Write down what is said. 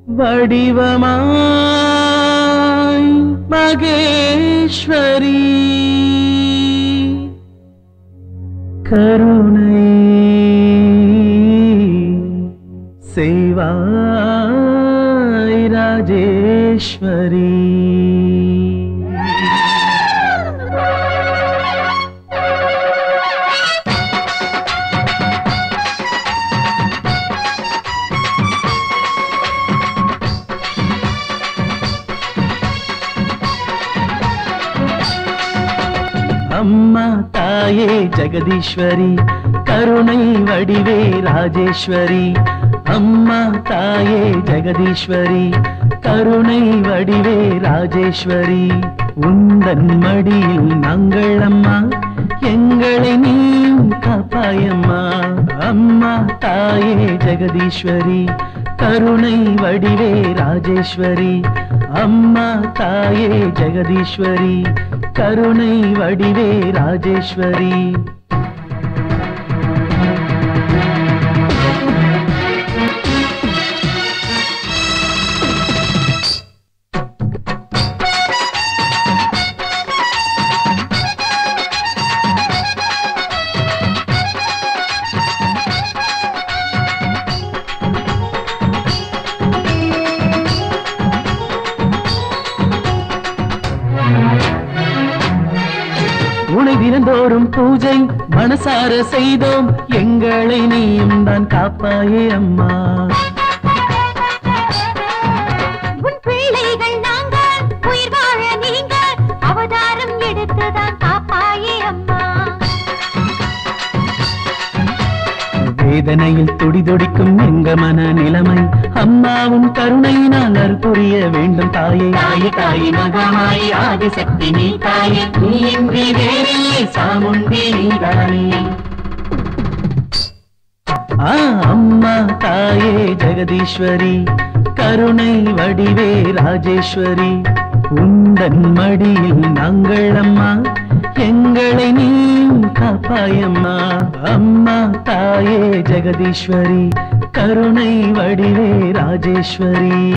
வடிவமாய் மகேஸ்வரி கருணை செய்வாய் ராஜேஸ்வரி अम्मा ताये जगदीश्वरी करुणै वडिवे राजेश्वरी अम्मा ताये जगदीश्वरी करुणै वडिवे राजेश्वरी उन्दन मडियिल नांगल अम्मा एंगळै नीयुम कापायम्मा अम्मा ताये जगदीश्वरी करुणै वडिवे राजेश्वरी अम्मा ताये जगदीश्वरी करुणै वडिवे राजेश्वरी உனை தினந்தோறும் பூஜை மனசார செய்தோம் எங்களை நீயும் தான் காப்பாயே அம்மா உன் பிள்ளைகள் நாங்கள் உயிர் வாழ நீங்கள் அவதாரம் எடுத்துதான் காப்பாயே அம்மா வேதனையில் துடிதுடிக்கும் எங்க மன நிலைமை அம்மாவும் கருணையினால் அருள் புரிய வேண்டும் தாயே தாயே தாயே மகமாயி ஆதிசக்தி நீ தாயே நீ இன்றி வேறில்லை சாமுண்டி நீதானே அம்மா தாயே ஜெகதீஸ்வரி கருணை வடிவே ராஜேஸ்வரி உந்தன் மடியில் நாங்கள் அம்மா எங்களை நீயும் காப்பாயம்மா அம்மா தாயே ஜெகதீஸ்வரி கருணை வடிவே ராஜேஸ்வரி